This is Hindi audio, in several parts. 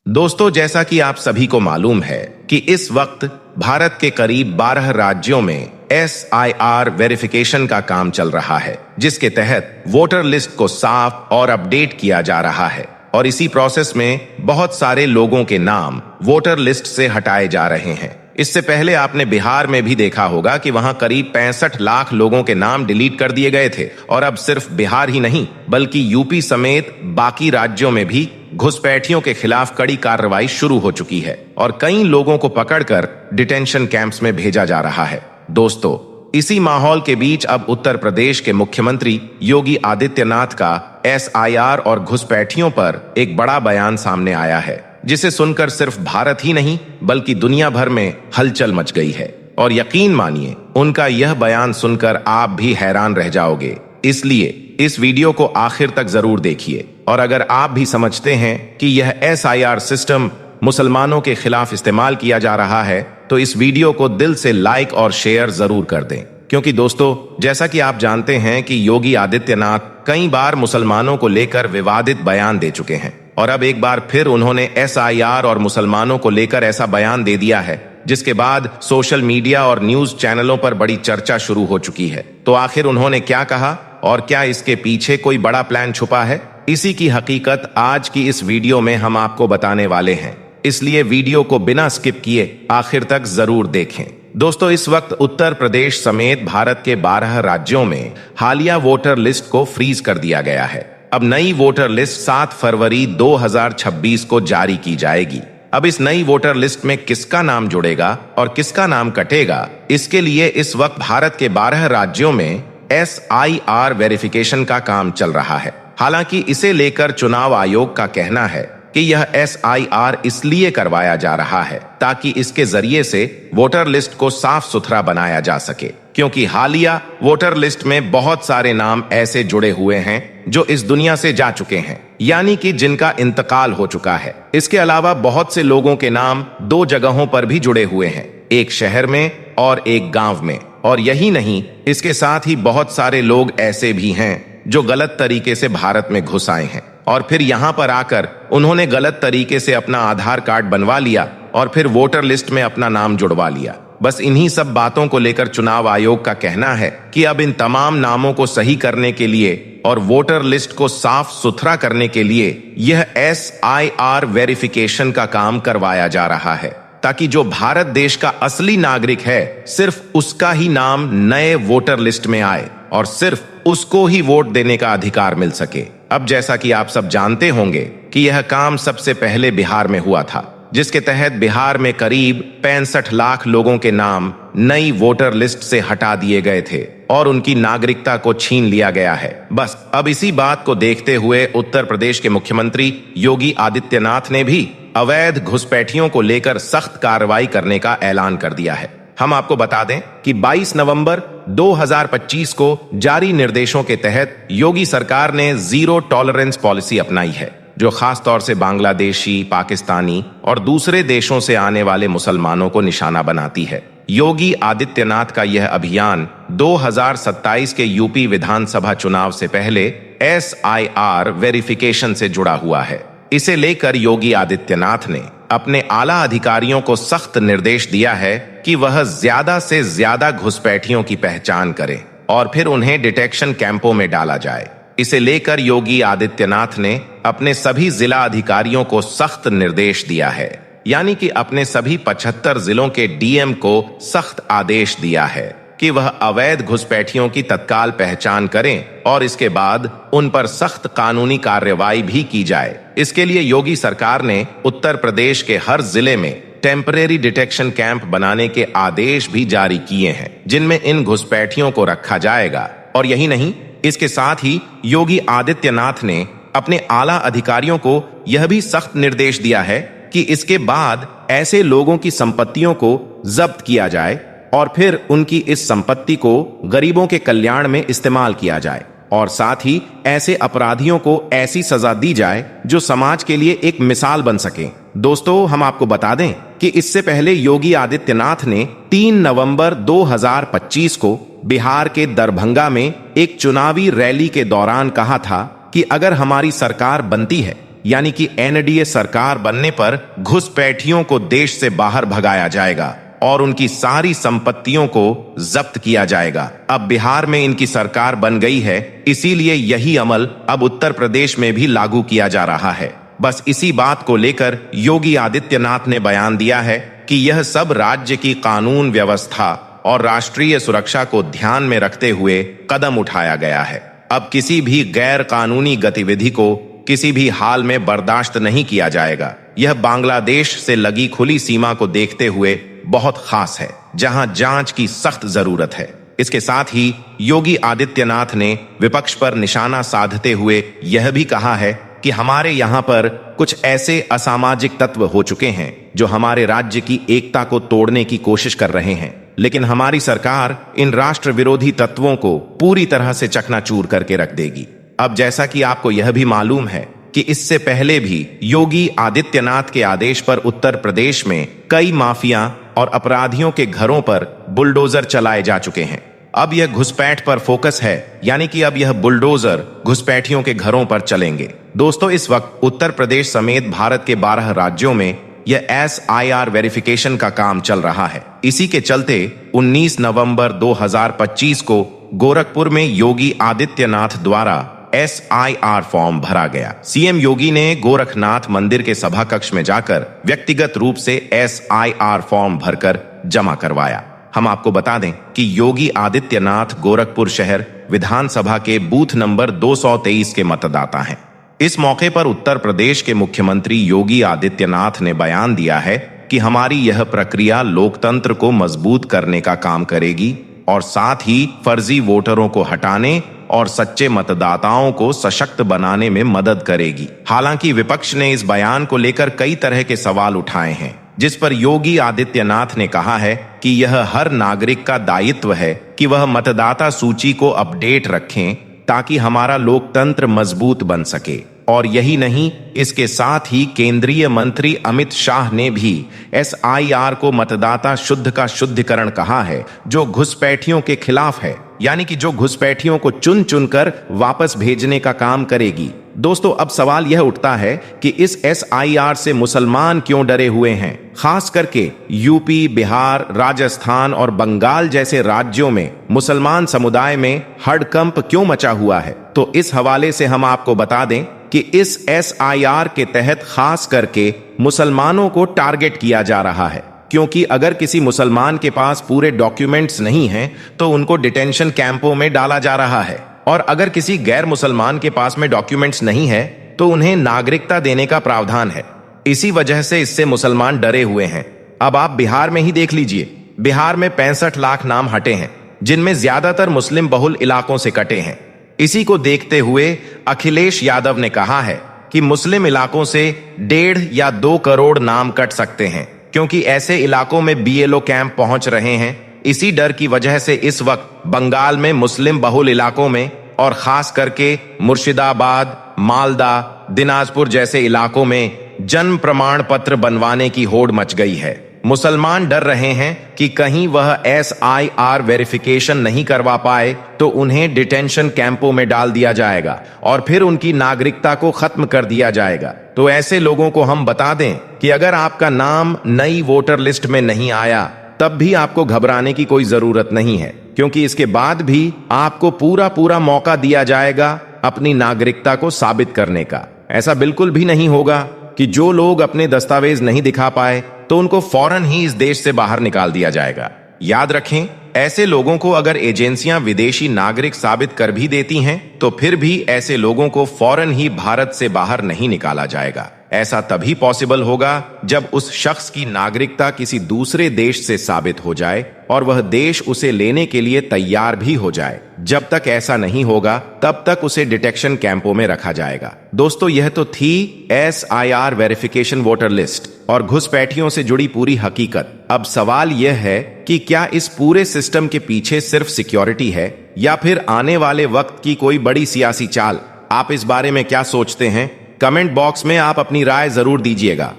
दोस्तों, जैसा कि आप सभी को मालूम है कि इस वक्त भारत के करीब 12 राज्यों में SIR वेरिफिकेशन का काम चल रहा है, जिसके तहत वोटर लिस्ट को साफ और अपडेट किया जा रहा है। और इसी प्रोसेस में बहुत सारे लोगों के नाम वोटर लिस्ट से हटाए जा रहे हैं। इससे पहले आपने बिहार में भी देखा होगा कि वहां करीब 65 लाख लोगों के नाम डिलीट कर दिए गए थे। और अब सिर्फ बिहार ही नहीं बल्कि यूपी समेत बाकी राज्यों में भी घुसपैठियों के खिलाफ कड़ी कार्रवाई शुरू हो चुकी है और कई लोगों को पकड़कर डिटेंशन कैंप्स में भेजा जा रहा है। दोस्तों, इसी माहौल के बीच अब उत्तर प्रदेश के मुख्यमंत्री योगी आदित्यनाथ का SIR और घुसपैठियों पर एक बड़ा बयान सामने आया है, जिसे सुनकर सिर्फ भारत ही नहीं बल्कि दुनिया भर में हलचल मच गई है। और यकीन मानिए, उनका यह बयान सुनकर आप भी हैरान रह जाओगे। इसलिए इस वीडियो को आखिर तक जरूर देखिए। और अगर आप भी समझते हैं कि यह SIR सिस्टम मुसलमानों के खिलाफ इस्तेमाल किया जा रहा है, तो इस वीडियो को दिल से लाइक और शेयर जरूर कर दें। क्योंकि दोस्तों, जैसा कि आप जानते हैं कि योगी आदित्यनाथ कई बार मुसलमानों को लेकर विवादित बयान दे चुके हैं और अब एक बार फिर उन्होंने SIR और मुसलमानों को लेकर ऐसा बयान दे दिया है, जिसके बाद सोशल मीडिया और न्यूज चैनलों पर बड़ी चर्चा शुरू हो चुकी है। तो आखिर उन्होंने क्या कहा और क्या इसके पीछे कोई बड़ा प्लान छुपा है? इसी की हकीकत आज की इस वीडियो में हम आपको बताने वाले हैं। इसलिए वीडियो को बिना स्किप किए आखिर तक जरूर देखें। दोस्तों, इस वक्त उत्तर प्रदेश समेत भारत के 12 राज्यों में हालिया वोटर लिस्ट को फ्रीज कर दिया गया है। अब नई वोटर लिस्ट 7 फरवरी 2026 को जारी की जाएगी। अब इस नई वोटर लिस्ट में किसका नाम जुड़ेगा और किसका नाम कटेगा, इसके लिए इस वक्त भारत के 12 राज्यों में SIR वेरिफिकेशन का काम चल रहा है। हालांकि इसे लेकर चुनाव आयोग का कहना है कि यह SIR इसलिए करवाया जा रहा है ताकि इसके जरिए से वोटर लिस्ट को साफ सुथरा बनाया जा सके, क्योंकि हालिया वोटर लिस्ट में बहुत सारे नाम ऐसे जुड़े हुए हैं जो इस दुनिया से जा चुके हैं, यानी कि जिनका इंतकाल हो चुका है। इसके अलावा बहुत से लोगों के नाम 2 जगहों पर भी जुड़े हुए हैं, एक शहर में और एक गांव में। और यही नहीं, इसके साथ ही बहुत सारे लोग ऐसे भी हैं जो गलत तरीके से भारत में घुस आए हैं और फिर यहां पर आकर उन्होंने गलत तरीके से अपना आधार कार्ड बनवा लिया और फिर वोटर लिस्ट में अपना नाम जुड़वा लिया। बस इन्हीं सब बातों को लेकर चुनाव आयोग का कहना है कि अब इन तमाम नामों को सही करने के लिए और वोटर लिस्ट को साफ सुथरा करने के लिए यह SIR वेरिफिकेशन का काम करवाया जा रहा है, ताकि जो भारत देश का असली नागरिक है सिर्फ उसका ही नाम नए वोटर लिस्ट में आए और सिर्फ उसको ही वोट देने का अधिकार मिल सके। अब जैसा कि आप सब जानते होंगे कि यह काम सबसे पहले बिहार में हुआ था, जिसके तहत बिहार में करीब 65 लाख लोगों के नाम नई वोटर लिस्ट से हटा दिए गए थे और उनकी नागरिकता को छीन लिया गया है। बस अब इसी बात को देखते हुए उत्तर प्रदेश के मुख्यमंत्री योगी आदित्यनाथ ने भी अवैध घुसपैठियों को लेकर सख्त कार्रवाई करने का ऐलान कर दिया है। हम आपको बता दें कि 22 नवंबर 2025 को जारी निर्देशों के तहत योगी सरकार ने जीरो टॉलरेंस पॉलिसी अपनाई है, जो खास तौर से बांग्लादेशी, पाकिस्तानी और दूसरे देशों से आने वाले मुसलमानों को निशाना बनाती है। योगी आदित्यनाथ का यह अभियान 2027 के यूपी विधानसभा चुनाव से पहले SIR वेरिफिकेशन से जुड़ा हुआ है। इसे लेकर योगी आदित्यनाथ ने अपने आला अधिकारियों को सख्त निर्देश दिया है कि वह ज्यादा से ज्यादा घुसपैठियों की पहचान करें और फिर उन्हें डिटेक्शन कैंपों में डाला जाए। इसे लेकर योगी आदित्यनाथ ने अपने सभी जिला अधिकारियों को सख्त निर्देश दिया है, यानी कि अपने सभी 75 जिलों के DM को सख्त आदेश दिया है कि वह अवैध घुसपैठियों की तत्काल पहचान करें और इसके बाद उन पर सख्त कानूनी कार्रवाई भी की जाए। इसके लिए योगी सरकार ने उत्तर प्रदेश के हर जिले में टेम्परेरी डिटेक्शन कैंप बनाने के आदेश भी जारी किए हैं, जिनमें इन घुसपैठियों को रखा जाएगा। और यही नहीं, इसके साथ ही योगी आदित्यनाथ ने अपने आला अधिकारियों को यह भी सख्त निर्देश दिया है कि इसके बाद ऐसे लोगों की संपत्तियों को जब्त किया जाए और फिर उनकी इस संपत्ति को गरीबों के कल्याण में इस्तेमाल किया जाए और साथ ही ऐसे अपराधियों को ऐसी सजा दी जाए जो समाज के लिए एक मिसाल बन सके। दोस्तों, हम आपको बता दें कि इससे पहले योगी आदित्यनाथ ने 3 नवंबर 2025 को बिहार के दरभंगा में एक चुनावी रैली के दौरान कहा था कि अगर हमारी सरकार बनती है यानी कि एनडीए सरकार बनने पर घुसपैठियों को देश से बाहर भगाया जाएगा और उनकी सारी संपत्तियों को जब्त किया जाएगा। अब बिहार में इनकी सरकार बन गई है, इसीलिए यही अमल अब उत्तर प्रदेश में भी लागू किया जा रहा है। बस इसी बात को लेकर योगी आदित्यनाथ ने बयान दिया है कि यह सब राज्य की कानून व्यवस्था और राष्ट्रीय सुरक्षा को ध्यान में रखते हुए कदम उठाया गया है। अब किसी भी गैर कानूनी गतिविधि को किसी भी हाल में बर्दाश्त नहीं किया जाएगा। यह बांग्लादेश से लगी खुली सीमा को देखते हुए बहुत खास है, जहां जांच की सख्त जरूरत है। इसके साथ ही योगी आदित्यनाथ ने विपक्ष पर निशाना साधते हुए यह भी कहा है कि हमारे यहाँ पर कुछ ऐसे असामाजिक तत्व हो चुके हैं जो हमारे राज्य की एकता को तोड़ने की कोशिश कर रहे हैं, लेकिन हमारी सरकार इन राष्ट्र विरोधी तत्वों को पूरी तरह से चकनाचूर करके रख देगी। अब जैसा कि आपको यह भी मालूम है कि इससे पहले भी योगी आदित्यनाथ के आदेश पर उत्तर प्रदेश में कई माफिया और अपराधियों के घरों पर बुलडोजर चलाए जा चुके हैं। अब यह घुसपैठ पर फोकस है, यानी कि अब यह बुलडोजर घुसपैठियों के घरों पर चलेंगे। दोस्तों, इस वक्त उत्तर प्रदेश समेत भारत के 12 राज्यों में यह SIR वेरिफिकेशन का काम चल रहा है। इसी के चलते 19 नवंबर 2025 को गोरखपुर में योगी आदित्यनाथ द्वारा SIR फॉर्म भरा गया। सीएम योगी ने गोरखनाथ मंदिर के सभा कक्ष में जाकर व्यक्तिगत रूप से SIR फॉर्म भरकर जमा करवाया। हम आपको बता दें कि योगी आदित्यनाथ गोरखपुर शहर विधानसभा के बूथ नंबर 223 के मतदाता हैं। इस मौके पर उत्तर प्रदेश के मुख्यमंत्री योगी आदित्यनाथ ने बयान दिया है कि हमारी यह प्रक्रिया लोकतंत्र को मजबूत करने का काम करेगी और साथ ही फर्जी वोटरों को हटाने और सच्चे मतदाताओं को सशक्त बनाने में मदद करेगी। हालांकि विपक्ष ने इस बयान को लेकर कई तरह के सवाल उठाए हैं, जिस पर योगी आदित्यनाथ ने कहा है कि यह हर नागरिक का दायित्व है कि वह मतदाता सूची को अपडेट रखें ताकि हमारा लोकतंत्र मजबूत बन सके। और यही नहीं, इसके साथ ही केंद्रीय मंत्री अमित शाह ने भी SIR को मतदाता शुद्ध का शुद्धिकरण कहा है, जो घुसपैठियों के खिलाफ है, यानी कि जो घुसपैठियों को चुन चुनकर वापस भेजने का काम करेगी। दोस्तों, अब सवाल यह उठता है कि इस SIR से मुसलमान क्यों डरे हुए हैं? खास करके यूपी, बिहार, राजस्थान और बंगाल जैसे राज्यों में मुसलमान समुदाय में हड़कंप क्यों मचा हुआ है? तो इस हवाले से हम आपको बता दें कि इस SIR के तहत खास करके मुसलमानों को टारगेट किया जा रहा है, क्योंकि अगर किसी मुसलमान के पास पूरे डॉक्यूमेंट्स नहीं हैं तो उनको डिटेंशन कैंपों में डाला जा रहा है, और अगर किसी गैर मुसलमान के पास में डॉक्यूमेंट्स नहीं है तो उन्हें नागरिकता देने का प्रावधान है। इसी वजह से इससे मुसलमान डरे हुए हैं। अब आप बिहार में ही देख लीजिए, बिहार में 65 लाख नाम हटे हैं, जिनमें ज्यादातर मुस्लिम बहुल इलाकों से कटे हैं। इसी को देखते हुए अखिलेश यादव ने कहा है कि मुस्लिम इलाकों से 1.5 या 2 करोड़ नाम कट सकते हैं, क्योंकि ऐसे इलाकों में BLO कैंप पहुंच रहे हैं। इसी डर की वजह से इस वक्त बंगाल में मुस्लिम बहुल इलाकों में और खास करके मुर्शिदाबाद, मालदा, दिनाजपुर जैसे इलाकों में जन्म प्रमाण पत्र बनवाने की होड़ मच गई है। मुसलमान डर रहे हैं कि कहीं वह SIR वेरिफिकेशन नहीं करवा पाए तो उन्हें डिटेंशन कैंपों में डाल दिया जाएगा और फिर उनकी नागरिकता को खत्म कर दिया जाएगा। तो ऐसे लोगों को हम बता दें कि अगर आपका नाम नई वोटर लिस्ट में नहीं आया तब भी आपको घबराने की कोई जरूरत नहीं है, क्योंकि इसके बाद भी आपको पूरा मौका दिया जाएगा अपनी नागरिकता को साबित करने का। ऐसा बिल्कुल भी नहीं होगा कि जो लोग अपने दस्तावेज नहीं दिखा पाए तो उनको फौरन ही इस देश से बाहर निकाल दिया जाएगा। याद रखें, ऐसे लोगों को अगर एजेंसियां विदेशी नागरिक साबित कर भी देती हैं तो फिर भी ऐसे लोगों को फौरन ही भारत से बाहर नहीं निकाला जाएगा। ऐसा तभी पॉसिबल होगा जब उस शख्स की नागरिकता किसी दूसरे देश से साबित हो जाए और वह देश उसे लेने के लिए तैयार भी हो जाए। जब तक ऐसा नहीं होगा तब तक उसे डिटेक्शन कैंपों में रखा जाएगा। दोस्तों, यह तो थी SIR वेरिफिकेशन वोटर लिस्ट और घुसपैठियों से जुड़ी पूरी हकीकत। अब सवाल यह है कि क्या इस पूरे सिस्टम के पीछे सिर्फ सिक्योरिटी है या फिर आने वाले वक्त की कोई बड़ी सियासी चाल? आप इस बारे में क्या सोचते हैं? कमेंट बॉक्स में आप अपनी राय जरूर दीजिएगा।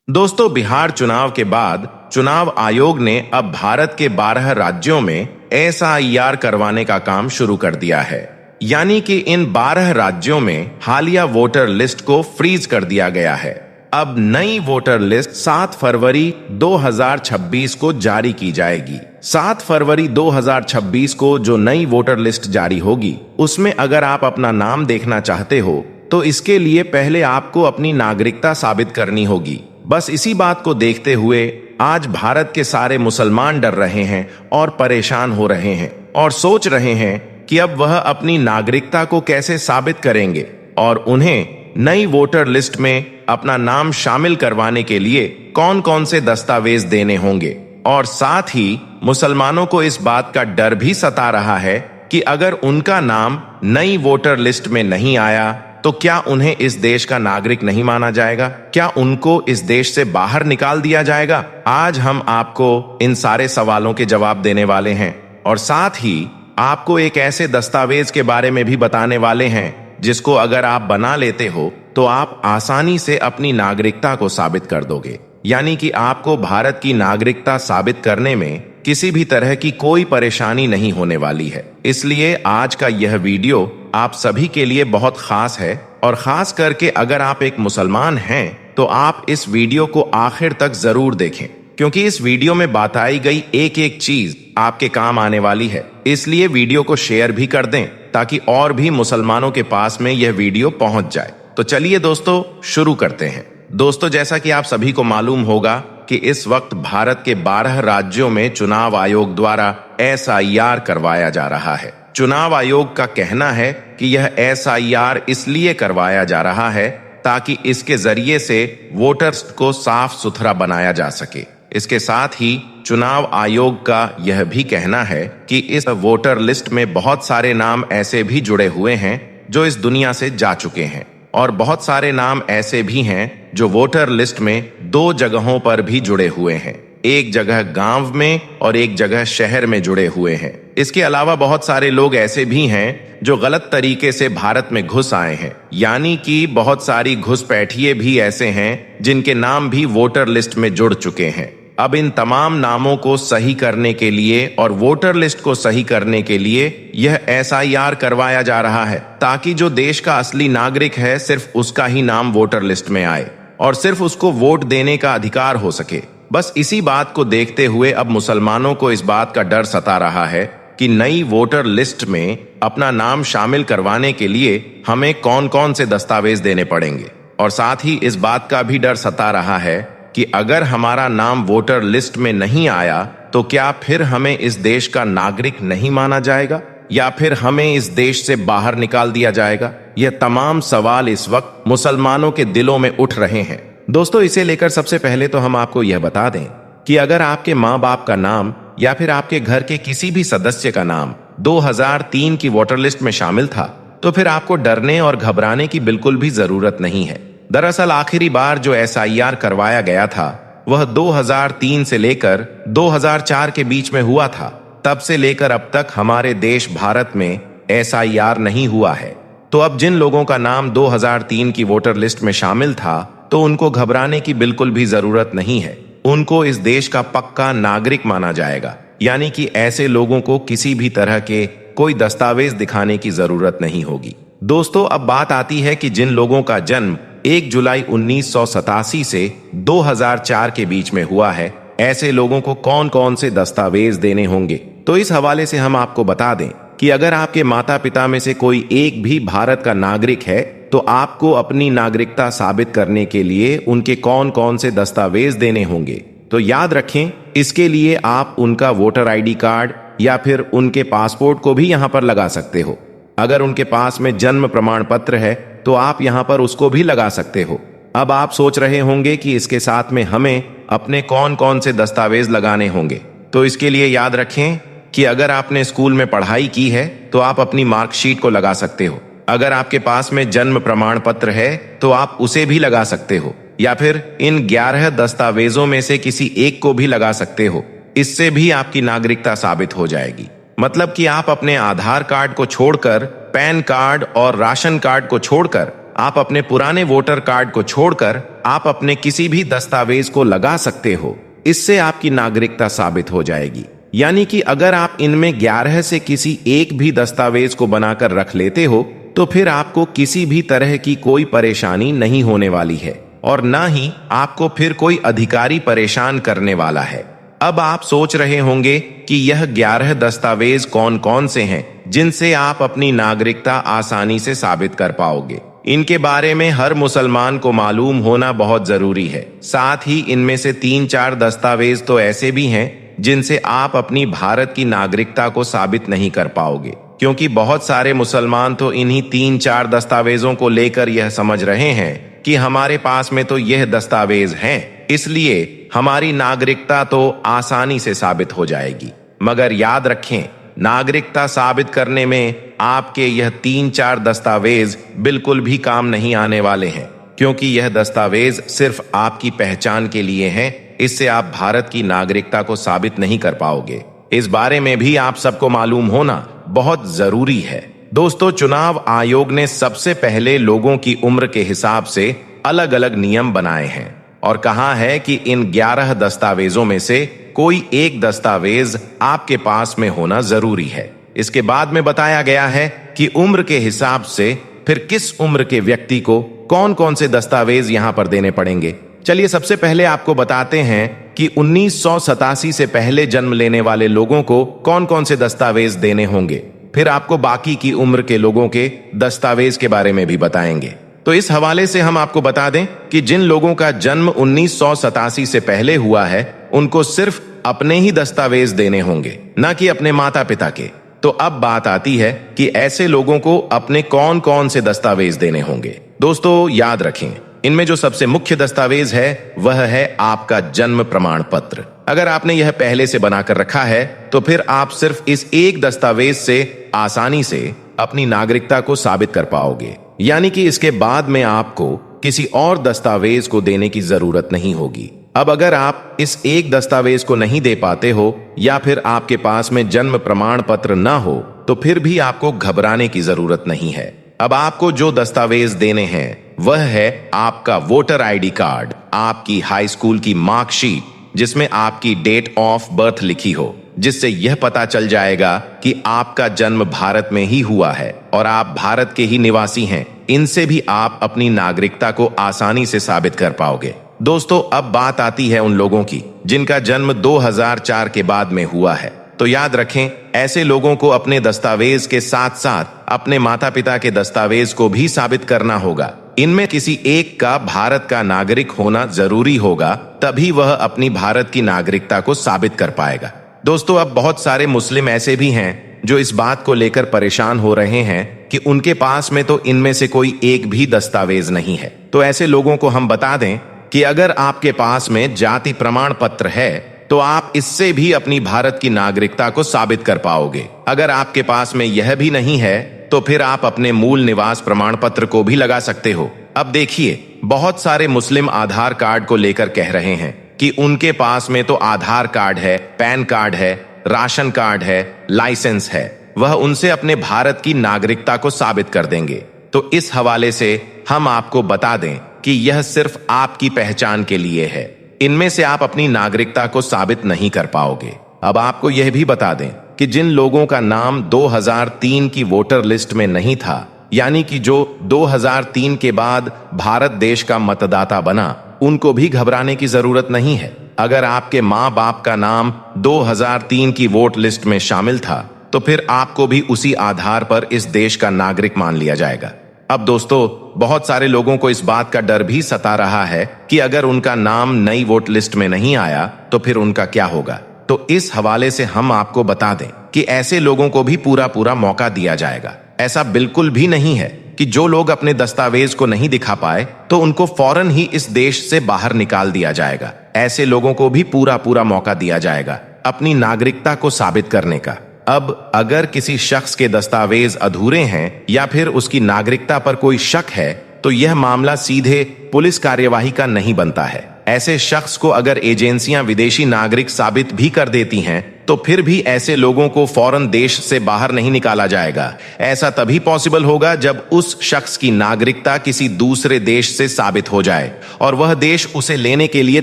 दोस्तों, बिहार चुनाव के बाद चुनाव आयोग ने अब भारत के 12 राज्यों में SIR करवाने का काम शुरू कर दिया है। यानी कि इन 12 राज्यों में हालिया वोटर लिस्ट को फ्रीज कर दिया गया है। अब नई वोटर लिस्ट 7 फरवरी 2026 को जारी की जाएगी। 7 फरवरी 2026 को जो नई वोटर लिस्ट जारी होगी, उसमें अगर आप अपना नाम देखना चाहते हो तो इसके लिए पहले आपको अपनी नागरिकता साबित करनी होगी। बस इसी बात को देखते हुए आज भारत के सारे मुसलमान डर रहे हैं और परेशान हो रहे हैं और सोच रहे हैं कि अब वह अपनी नागरिकता को कैसे साबित करेंगे और उन्हें नई वोटर लिस्ट में अपना नाम शामिल करवाने के लिए कौन कौन से दस्तावेज देने होंगे। और साथ ही मुसलमानों को इस बात का डर भी सता रहा है कि अगर उनका नाम नई वोटर लिस्ट में नहीं आया तो क्या उन्हें इस देश का नागरिक नहीं माना जाएगा, क्या उनको इस देश से बाहर निकाल दिया जाएगा। आज हम आपको इन सारे सवालों के जवाब देने वाले हैं और साथ ही आपको एक ऐसे दस्तावेज के बारे में भी बताने वाले हैं जिसको अगर आप बना लेते हो तो आप आसानी से अपनी नागरिकता को साबित कर दोगे। यानी कि आपको भारत की नागरिकता साबित करने में किसी भी तरह की कोई परेशानी नहीं होने वाली है। इसलिए आज का यह वीडियो आप सभी के लिए बहुत खास है और खास करके अगर आप एक मुसलमान हैं तो आप इस वीडियो को आखिर तक जरूर देखें, क्योंकि इस वीडियो में बताई गई एक एक चीज आपके काम आने वाली है। इसलिए वीडियो को शेयर भी कर दें ताकि और भी मुसलमानों के पास में यह वीडियो पहुंच जाए। तो चलिए दोस्तों शुरू करते हैं। दोस्तों, जैसा कि आप सभी को मालूम होगा कि इस वक्त भारत के 12 राज्यों में चुनाव आयोग द्वारा SIR करवाया जा रहा है। चुनाव आयोग का कहना है कि यह SIR इसलिए करवाया जा रहा है ताकि इसके जरिए से वोटर्स को साफ सुथरा बनाया जा सके। इसके साथ ही चुनाव आयोग का यह भी कहना है कि इस वोटर लिस्ट में बहुत सारे नाम ऐसे भी जुड़े हुए हैं जो इस दुनिया से जा चुके हैं और बहुत सारे नाम ऐसे भी हैं जो वोटर लिस्ट में 2 जगहों पर भी जुड़े हुए हैं, एक जगह गांव में और एक जगह शहर में जुड़े हुए हैं। इसके अलावा बहुत सारे लोग ऐसे भी हैं जो गलत तरीके से भारत में घुस आए हैं, यानी कि बहुत सारी घुसपैठिए भी ऐसे हैं जिनके नाम भी वोटर लिस्ट में जुड़ चुके हैं। अब इन तमाम नामों को सही करने के लिए और वोटर लिस्ट को सही करने के लिए यह SIR करवाया जा रहा है ताकि जो देश का असली नागरिक है सिर्फ उसका ही नाम वोटर लिस्ट में आए और सिर्फ उसको वोट देने का अधिकार हो सके। बस इसी बात को देखते हुए अब मुसलमानों को इस बात का डर सता रहा है कि नई वोटर लिस्ट में अपना नाम शामिल करवाने के लिए हमें कौन कौन से दस्तावेज देने पड़ेंगे और साथ ही इस बात का भी डर सता रहा है कि अगर हमारा नाम वोटर लिस्ट में नहीं आया तो क्या फिर हमें इस देश का नागरिक नहीं माना जाएगा या फिर हमें इस देश से बाहर निकाल दिया जाएगा। यह तमाम सवाल इस वक्त मुसलमानों के दिलों में उठ रहे हैं। दोस्तों, इसे लेकर सबसे पहले तो हम आपको यह बता दें कि अगर आपके माँ बाप का नाम या फिर आपके घर के किसी भी सदस्य का नाम 2003 की वोटर लिस्ट में शामिल था तो फिर आपको डरने और घबराने की बिल्कुल भी जरूरत नहीं है। दरअसल आखिरी बार जो SIR करवाया गया था वह 2003 से लेकर 2004 के बीच में हुआ था। तब से लेकर अब तक हमारे देश भारत में SIR नहीं हुआ है। तो अब जिन लोगों का नाम 2003 की वोटर लिस्ट में शामिल था तो उनको घबराने की बिल्कुल भी जरूरत नहीं है। उनको इस देश का पक्का नागरिक माना जाएगा, यानी कि ऐसे लोगों को किसी भी तरह के कोई दस्तावेज दिखाने की जरूरत नहीं होगी। दोस्तों, अब बात आती है कि जिन लोगों का जन्म 1 जुलाई 1987 से 2004 के बीच में हुआ है, ऐसे लोगों को कौन कौन से दस्तावेज देने होंगे। तो इस हवाले से हम आपको बता दें कि अगर आपके माता पिता में से कोई एक भी भारत का नागरिक है तो आपको अपनी नागरिकता साबित करने के लिए उनके कौन कौन से दस्तावेज देने होंगे। तो याद रखें, इसके लिए आप उनका वोटर ID कार्ड या फिर उनके पासपोर्ट को भी यहाँ पर लगा सकते हो। अगर उनके पास में जन्म प्रमाण पत्र है तो आप यहाँ पर उसको भी लगा सकते हो। अब आप सोच रहे होंगे कि इसके साथ में हमें अपने कौन कौन से दस्तावेज लगाने होंगे। तो इसके लिए याद रखें कि अगर आपने स्कूल में पढ़ाई की है तो आप अपनी मार्कशीट को लगा सकते हो। अगर आपके पास में जन्म प्रमाण पत्र है तो आप उसे भी लगा सकते हो या फिर इन 11 दस्तावेजों में से किसी एक को भी लगा सकते हो। इससे भी आपकी नागरिकता साबित हो जाएगी। मतलब कि आप अपने आधार कार्ड को छोड़कर, पैन कार्ड और राशन कार्ड को छोड़कर, आप अपने पुराने वोटर कार्ड को छोड़कर आप अपने किसी भी दस्तावेज को लगा सकते हो। इससे आपकी नागरिकता साबित हो जाएगी। यानी कि अगर आप इनमें 11 से किसी एक भी दस्तावेज को बनाकर रख लेते हो तो फिर आपको किसी भी तरह की कोई परेशानी नहीं होने वाली है और ना ही आपको फिर कोई अधिकारी परेशान करने वाला है। अब आप सोच रहे होंगे कि यह 11 दस्तावेज कौन कौन से हैं जिनसे आप अपनी नागरिकता आसानी से साबित कर पाओगे। इनके बारे में हर मुसलमान को मालूम होना बहुत जरूरी है। साथ ही इनमें से 3-4 दस्तावेज तो ऐसे भी हैं जिनसे आप अपनी भारत की नागरिकता को साबित नहीं कर पाओगे, क्योंकि बहुत सारे मुसलमान तो इन्हीं 3-4 दस्तावेजों को लेकर यह समझ रहे हैं कि हमारे पास में तो यह दस्तावेज हैं, इसलिए हमारी नागरिकता तो आसानी से साबित हो जाएगी। मगर याद रखें, नागरिकता साबित करने में आपके यह 3-4 दस्तावेज बिल्कुल भी काम नहीं आने वाले हैं, क्योंकि यह दस्तावेज सिर्फ आपकी पहचान के लिए हैं। इससे आप भारत की नागरिकता को साबित नहीं कर पाओगे। इस बारे में भी आप सबको मालूम होना बहुत जरूरी है। दोस्तों, चुनाव आयोग ने सबसे पहले लोगों की उम्र के हिसाब से अलग अलग नियम बनाए हैं और कहा है कि इन 11 दस्तावेजों में से कोई एक दस्तावेज आपके पास में होना जरूरी है। इसके बाद में बताया गया है कि उम्र के हिसाब से फिर किस उम्र के व्यक्ति को कौन कौन से दस्तावेज यहां पर देने पड़ेंगे। चलिए सबसे पहले आपको बताते हैं कि 1987 से पहले जन्म लेने वाले लोगों को कौन कौन से दस्तावेज देने होंगे। फिर आपको बाकी की उम्र के लोगों के दस्तावेज के बारे में भी बताएंगे। तो इस हवाले से हम आपको बता दें कि जिन लोगों का जन्म 1987 से पहले हुआ है उनको सिर्फ अपने ही दस्तावेज देने होंगे, ना कि अपने माता पिता के। तो अब बात आती है कि ऐसे लोगों को अपने कौन कौन से दस्तावेज देने होंगे। दोस्तों याद रखें, इनमें जो सबसे मुख्य दस्तावेज है वह है आपका जन्म प्रमाण पत्र। अगर आपने यह पहले से बनाकर रखा है तो फिर आप सिर्फ इस एक दस्तावेज से आसानी से अपनी नागरिकता को साबित कर पाओगे, यानी कि इसके बाद में आपको किसी और दस्तावेज को देने की जरूरत नहीं होगी। अब अगर आप इस एक दस्तावेज को नहीं दे पाते हो या फिर आपके पास में जन्म प्रमाण पत्र ना हो तो फिर भी आपको घबराने की जरूरत नहीं है। अब आपको जो दस्तावेज देने हैं वह है आपका वोटर आईडी कार्ड, आपकी हाई स्कूल की मार्कशीट जिसमें आपकी डेट ऑफ बर्थ लिखी हो, जिससे यह पता चल जाएगा कि आपका जन्म भारत में ही हुआ है और आप भारत के ही निवासी हैं। इनसे भी आप अपनी नागरिकता को आसानी से साबित कर पाओगे। दोस्तों, अब बात आती है उन लोगों की जिनका जन्म 2004 के बाद में हुआ है। तो याद रखें, ऐसे लोगों को अपने दस्तावेज के साथ साथ अपने माता पिता के दस्तावेज को भी साबित करना होगा। इनमें किसी एक का भारत का नागरिक होना जरूरी होगा, तभी वह अपनी भारत की नागरिकता को साबित कर पाएगा। दोस्तों, अब बहुत सारे मुस्लिम ऐसे भी हैं जो इस बात को लेकर परेशान हो रहे हैं कि उनके पास में तो इनमें से कोई एक भी दस्तावेज नहीं है। तो ऐसे लोगों को हम बता दें कि अगर आपके पास में जाति प्रमाण पत्र है तो आप इससे भी अपनी भारत की नागरिकता को साबित कर पाओगे। अगर आपके पास में यह भी नहीं है तो फिर आप अपने मूल निवास प्रमाण पत्र को भी लगा सकते हो। अब देखिए, बहुत सारे मुस्लिम आधार कार्ड को लेकर कह रहे हैं कि उनके पास में तो आधार कार्ड है, पैन कार्ड है, राशन कार्ड है, लाइसेंस है, वह उनसे अपने भारत की नागरिकता को साबित कर देंगे। तो इस हवाले से हम आपको बता दें कि यह सिर्फ आपकी पहचान के लिए है। इनमें से आप अपनी नागरिकता को साबित नहीं कर पाओगे। अब आपको यह भी बता दें कि जिन लोगों का नाम 2003 की वोटर लिस्ट में नहीं था, यानी कि जो 2003 के बाद भारत देश का मतदाता बना, उनको भी घबराने की जरूरत नहीं है। अगर आपके माँ बाप का नाम 2003 की वोट लिस्ट में शामिल था तो फिर आपको भी उसी आधार पर इस देश का नागरिक मान लिया जाएगा। अब दोस्तों, बहुत सारे लोगों को इस बात का डर भी सता रहा है कि अगर उनका नाम नई वोट लिस्ट में नहीं आया तो फिर उनका क्या होगा। तो इस हवाले से हम आपको बता दें कि ऐसे लोगों को भी पूरा मौका दिया जाएगा। ऐसा बिल्कुल भी नहीं है कि जो लोग अपने दस्तावेज को नहीं दिखा पाए तो उनको फौरन ही इस देश से बाहर निकाल दिया जाएगा। ऐसे लोगों को भी पूरा मौका दिया जाएगा अपनी नागरिकता को साबित करने का। अब अगर किसी शख्स के दस्तावेज अधूरे हैं या फिर उसकी नागरिकता पर कोई शक है तो यह मामला सीधे पुलिस कार्यवाही का नहीं बनता है। ऐसे शख्स को अगर एजेंसियां विदेशी नागरिक साबित भी कर देती हैं तो फिर भी ऐसे लोगों को फौरन देश से बाहर नहीं निकाला जाएगा। ऐसा तभी पॉसिबल होगा जब उस शख्स की नागरिकता किसी दूसरे देश से साबित हो जाए और वह देश उसे लेने के लिए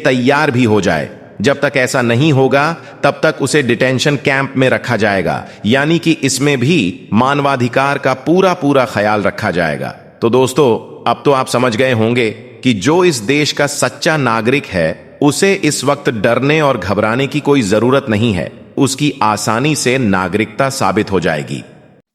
तैयार भी हो जाए। जब तक ऐसा नहीं होगा तब तक उसे डिटेंशन कैंप में रखा जाएगा, यानी कि इसमें भी मानवाधिकार का पूरा पूरा ख्याल रखा जाएगा। तो दोस्तों, अब तो आप समझ गए होंगे कि जो इस देश का सच्चा नागरिक है उसे इस वक्त डरने और घबराने की कोई जरूरत नहीं है। उसकी आसानी से नागरिकता साबित हो जाएगी।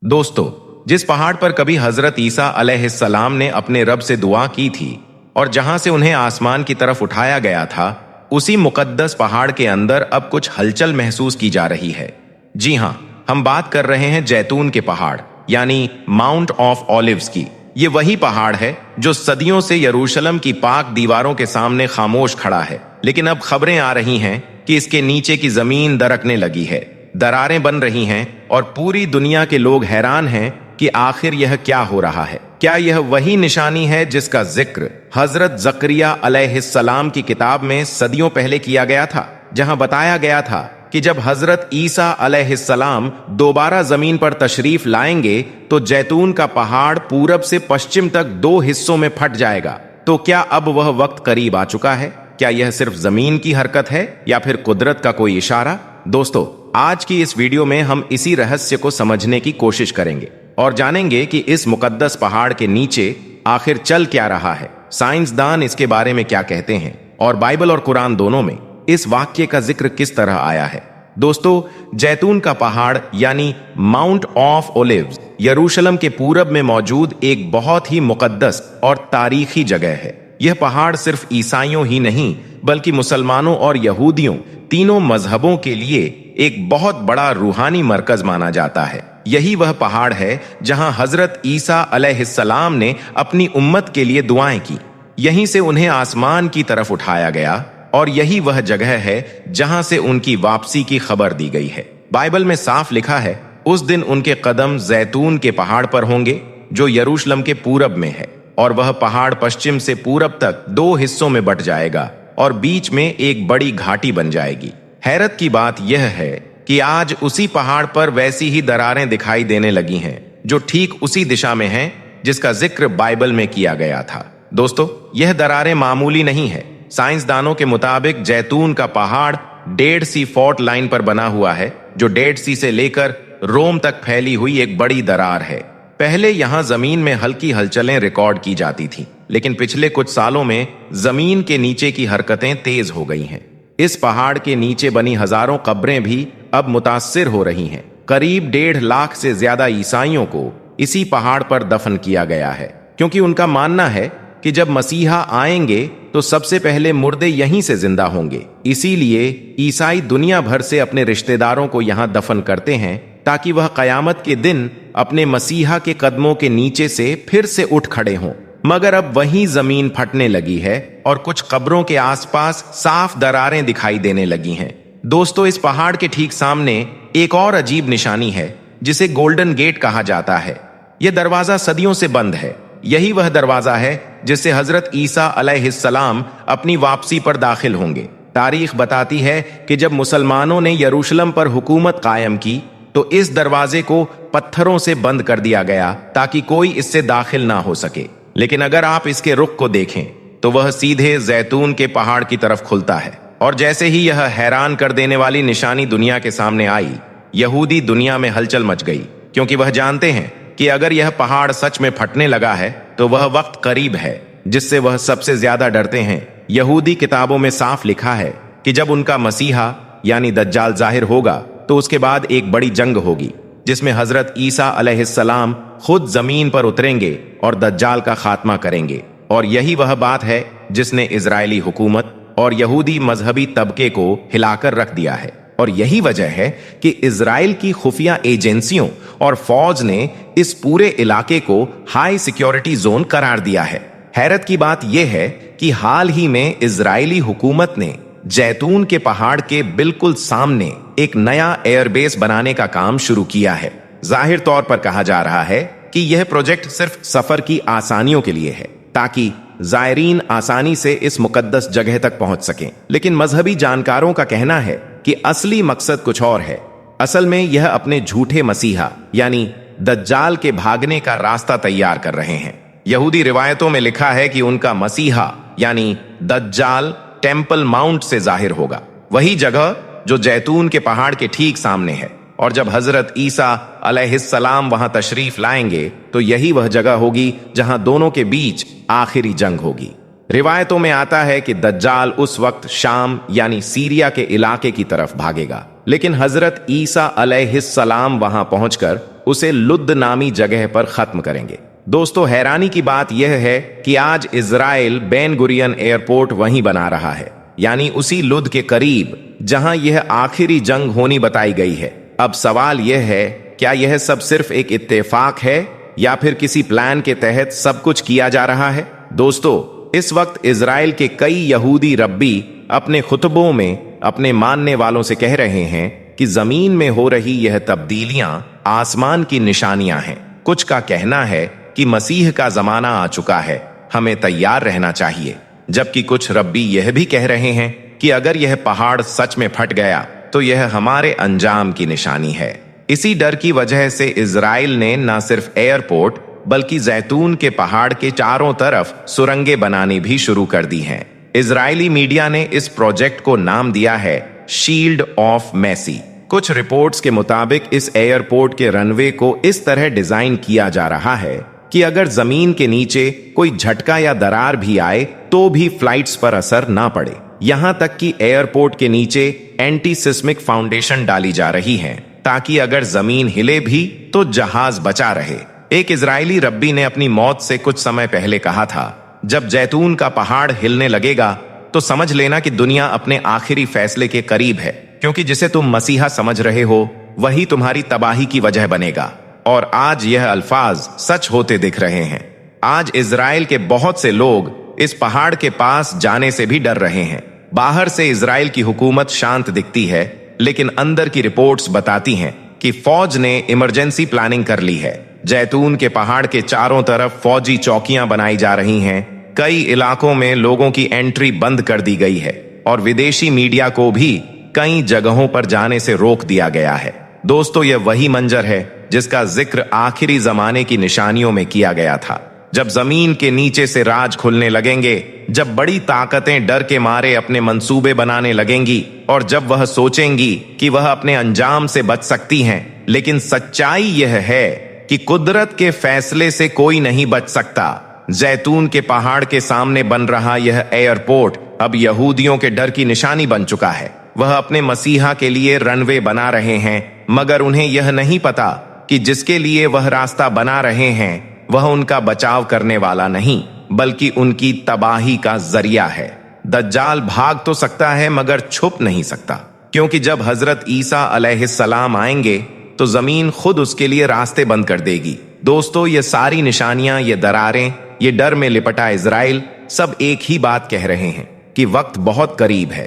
दोस्तों, जिस पहाड़ पर कभी हजरत ईसा अलैहिस्सलाम ने अपने रब से दुआ की थी और जहां से उन्हें आसमान की तरफ उठाया गया था, उसी मुकद्दस पहाड़ के अंदर अब कुछ हलचल महसूस की जा रही है। जी हां, हम बात कर रहे हैं जैतून के पहाड़ यानी माउंट ऑफ ऑलिव्स की। ये वही पहाड़ है जो सदियों से यरूशलेम की पाक दीवारों के सामने खामोश खड़ा है, लेकिन अब खबरें आ रही हैं कि इसके नीचे की जमीन दरकने लगी है, दरारें बन रही हैं और पूरी दुनिया के लोग हैरान हैं कि आखिर यह क्या हो रहा है। क्या यह वही निशानी है जिसका जिक्र हजरत जकरिया अलैहिस्सलाम की किताब में सदियों पहले किया गया था, जहां बताया गया था कि जब हजरत ईसा अलैहिस्सलाम दोबारा जमीन पर तशरीफ लाएंगे तो जैतून का पहाड़ पूरब से पश्चिम तक 2 हिस्सों में फट जाएगा। तो क्या अब वह वक्त करीब आ चुका है? क्या यह सिर्फ जमीन की हरकत है या फिर कुदरत का कोई इशारा? दोस्तों, आज की इस वीडियो में हम इसी रहस्य को समझने की कोशिश करेंगे और जानेंगे कि इस मुकद्दस पहाड़ के नीचे आखिर चल क्या रहा है, साइंसदान इसके बारे में क्या कहते हैं और बाइबल और कुरान दोनों में इस वाक्य का जिक्र किस तरह आया है। दोस्तों, जैतून का पहाड़ यानी माउंट ऑफ ओलिव्स यरूशलेम के पूरब में मौजूद एक बहुत ही मुकद्दस और तारीखी जगह है। यह पहाड़ सिर्फ ईसाइयों ही नहीं बल्कि मुसलमानों और यहूदियों तीनों मजहबों के लिए एक बहुत बड़ा रूहानी मरकज माना जाता है। यही वह पहाड़ है जहां हजरत ईसा अलैहिस्सलाम ने अपनी उम्मत के लिए दुआएं की। यहीं से उन्हें आसमान की तरफ उठाया गया और यही वह जगह है जहां से उनकी वापसी की खबर दी गई है। बाइबल में साफ लिखा है, उस दिन उनके कदम जैतून के पहाड़ पर होंगे जो यरूशलेम के पूरब में है, और वह पहाड़ पश्चिम से पूरब तक 2 हिस्सों में बट जाएगा और बीच में एक बड़ी घाटी बन जाएगी। हैरत की बात यह है कि आज उसी पहाड़ पर वैसी ही दरारें दिखाई देने लगी हैं जो ठीक उसी दिशा में हैं जिसका जिक्र बाइबल में किया गया था। दोस्तों, यह दरारें मामूली नहीं है। साइंसदानों के मुताबिक जैतून का पहाड़ डेड सी फॉल्ट लाइन पर बना हुआ है, जो डेड सी से लेकर रोम तक फैली हुई एक बड़ी दरार है। पहले यहां जमीन में हल्की हलचलें रिकॉर्ड की जाती थीं, लेकिन पिछले कुछ सालों में जमीन के नीचे की हरकतें तेज हो गई हैं। इस पहाड़ के नीचे बनी हजारों कब्रें भी अब मुतासिर हो रही हैं। करीब 1.5 लाख से ज्यादा ईसाइयों को इसी पहाड़ पर दफन किया गया है, क्योंकि उनका मानना है कि जब मसीहा आएंगे तो सबसे पहले मुर्दे यहीं से जिंदा होंगे। इसीलिए ईसाई दुनिया भर से अपने रिश्तेदारों को यहां दफन करते हैं ताकि वह कयामत के दिन अपने मसीहा के कदमों के नीचे से फिर से उठ खड़े हों। मगर अब वही जमीन फटने लगी है और कुछ कब्रों के आसपास साफ दरारें दिखाई देने लगी हैं। दोस्तों, इस पहाड़ के ठीक सामने एक और अजीब निशानी है जिसे गोल्डन गेट कहा जाता है। यह दरवाजा सदियों से बंद है। यही वह दरवाजा है जिससे हजरत ईसा अलैहिस्सलाम अपनी वापसी पर दाखिल होंगे। तारीख बताती है कि जब मुसलमानों ने यरूशलेम पर हुकूमत कायम की तो इस दरवाजे को पत्थरों से बंद कर दिया गया ताकि कोई इससे दाखिल ना हो सके। लेकिन अगर आप इसके रुख को देखें तो वह सीधे जैतून के पहाड़ की तरफ खुलता है। और जैसे ही यह हैरान कर देने वाली निशानी दुनिया के सामने आई, यहूदी दुनिया में हलचल मच गई, क्योंकि वह जानते हैं कि अगर यह पहाड़ सच में फटने लगा है तो वह वक्त करीब है जिससे वह सबसे ज्यादा डरते हैं। यहूदी किताबों में साफ लिखा है कि जब उनका मसीहा यानी दज्जाल जाहिर होगा तो उसके बाद एक बड़ी जंग होगी जिसमें हजरत ईसा अलैहिस्सलाम खुद जमीन पर उतरेंगे और दज्जाल का खात्मा करेंगे। और यही वह बात है जिसने इजरायली हुकूमत और यहूदी मजहबी तबके को हिलाकर रख दिया है। और यही वजह है कि इजराइल की खुफिया एजेंसियों और फौज ने इस पूरे इलाके को हाई सिक्योरिटी जोन करार दिया है। हैरत की बात यह है कि हाल ही में इजरायली हुकूमत ने जैतून के पहाड़ के बिल्कुल सामने एक नया एयरबेस बनाने का काम शुरू किया है। जाहिर तौर पर कहा जा रहा है कि यह प्रोजेक्ट सिर्फ सफर की आसानियों के लिए है ताकि जायरीन आसानी से इस मुकद्दस जगह तक पहुंच सकें। लेकिन मजहबी जानकारों का कहना है कि असली मकसद कुछ और है। असल में यह अपने झूठे मसीहा यानी दज्जाल के भागने का रास्ता तैयार कर रहे हैं। यहूदी रिवायतों में लिखा है कि उनका मसीहा यानी दज्जाल टेम्पल माउंट से जाहिर होगा। वही जगह जो जैतून के पहाड़ के ठीक सामने है। और जब हजरत ईसा अलैहिस्सलाम वहां तशरीफ लाएंगे तो यही वह जगह होगी जहां दोनों के बीच आखिरी जंग होगी। रिवायतों में आता है कि दज्जाल उस वक्त शाम यानी सीरिया के इलाके की तरफ भागेगा, लेकिन हजरत ईसा अलैहिस्सलाम वहां पहुंचकर उसे लुद्द नामी जगह पर खत्म करेंगे। दोस्तों, हैरानी की बात यह है कि आज इजराइल बेन गुरियन एयरपोर्ट वहीं बना रहा है, यानी उसी लुद्द के करीब जहां यह आखिरी जंग होनी बताई गई है। अब सवाल यह है, क्या यह सब सिर्फ एक इत्तेफाक है या फिर किसी प्लान के तहत सब कुछ किया जा रहा है? दोस्तों, इस वक्त इजराइल के कई यहूदी रब्बी अपने खुतबों में अपने मानने वालों से कह रहे हैं कि जमीन में हो रही यह तब्दीलियां आसमान की निशानियां हैं। कुछ का कहना है कि मसीह का जमाना आ चुका है, हमें तैयार रहना चाहिए। जबकि कुछ रब्बी यह भी कह रहे हैं कि अगर यह पहाड़ सच में फट गया तो यह हमारे अंजाम की निशानी है। इसी डर की वजह से इजराइल ने न सिर्फ एयरपोर्ट बल्कि जैतून के पहाड़ के चारों तरफ सुरंगें बनानी भी शुरू कर दी हैं। इजरायली मीडिया ने इस प्रोजेक्ट को नाम दिया है शील्ड ऑफ मेसी। कुछ रिपोर्ट्स के मुताबिक इस एयरपोर्ट के रनवे को इस तरह डिजाइन किया जा रहा है कि अगर जमीन के नीचे कोई झटका या दरार भी आए तो भी फ्लाइट्स पर असर ना पड़े। यहां तक कि एयरपोर्ट के नीचे एंटी सिस्मिक फाउंडेशन डाली जा रही है ताकि अगर जमीन हिले भी तो जहाज बचा रहे। एक इजरायली रब्बी ने अपनी मौत से कुछ समय पहले कहा था, जब जैतून का पहाड़ हिलने लगेगा तो समझ लेना कि दुनिया अपने आखिरी फैसले के करीब है, क्योंकि जिसे तुम मसीहा समझ रहे हो वही तुम्हारी तबाही की वजह बनेगा। और आज यह अल्फाज सच होते दिख रहे हैं। आज इजराइल के बहुत से लोग इस पहाड़ के पास जाने से भी डर रहे हैं। बाहर से इजराइल की हुकूमत शांत दिखती है, लेकिन अंदर की रिपोर्ट्स बताती हैं कि फौज ने इमरजेंसी प्लानिंग कर ली है। जैतून के पहाड़ के चारों तरफ फौजी चौकियां बनाई जा रही हैं। कई इलाकों में लोगों की एंट्री बंद कर दी गई है और विदेशी मीडिया को भी कई जगहों पर जाने से रोक दिया गया है। दोस्तों, यह वही मंजर है जिसका जिक्र आखिरी जमाने की निशानियों में किया गया था। जब जमीन के नीचे से राज खुलने लगेंगे, जब बड़ी ताकतें डर के मारे अपने मंसूबे बनाने लगेंगी और जब वह सोचेंगी कि वह अपने अंजाम से बच सकती हैं, लेकिन सच्चाई यह है कि कुदरत के फैसले से कोई नहीं बच सकता। जैतून के पहाड़ के सामने बन रहा यह एयरपोर्ट अब यहूदियों के डर की निशानी बन चुका है। वह अपने मसीहा के लिए रनवे बना रहे हैं, मगर उन्हें यह नहीं पता कि जिसके लिए वह रास्ता बना रहे हैं वह उनका बचाव करने वाला नहीं, बल्कि उनकी तबाही का जरिया है। दज्जाल भाग तो सकता है मगर छुप नहीं सकता, क्योंकि जब हजरत ईसा अलैहिस्सलाम आएंगे तो जमीन खुद उसके लिए रास्ते बंद कर देगी। दोस्तों, ये सारी निशानियां, ये दरारें, ये डर में लिपटा इजराइल सब एक ही बात कह रहे हैं कि वक्त बहुत करीब है।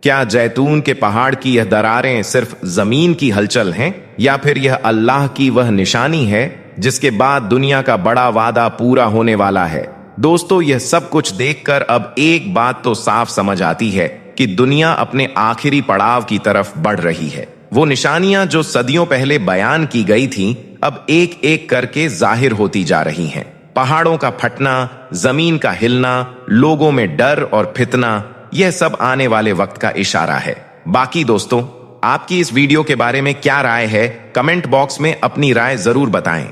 क्या जैतून के पहाड़ की यह दरारें सिर्फ जमीन की हलचल हैं, या फिर यह अल्लाह की वह निशानी है जिसके बाद दुनिया का बड़ा वादा पूरा होने वाला है? दोस्तों, यह सब कुछ देखकर अब एक बात तो साफ समझ आती है कि दुनिया अपने आखिरी पड़ाव की तरफ बढ़ रही है। वो निशानियां जो सदियों पहले बयान की गई थीं, अब एक एक करके जाहिर होती जा रही हैं। पहाड़ों का फटना, जमीन का हिलना, लोगों में डर और फितना, यह सब आने वाले वक्त का इशारा है। बाकी दोस्तों, आपकी इस वीडियो के बारे में क्या राय है? कमेंट बॉक्स में अपनी राय जरूर बताएं।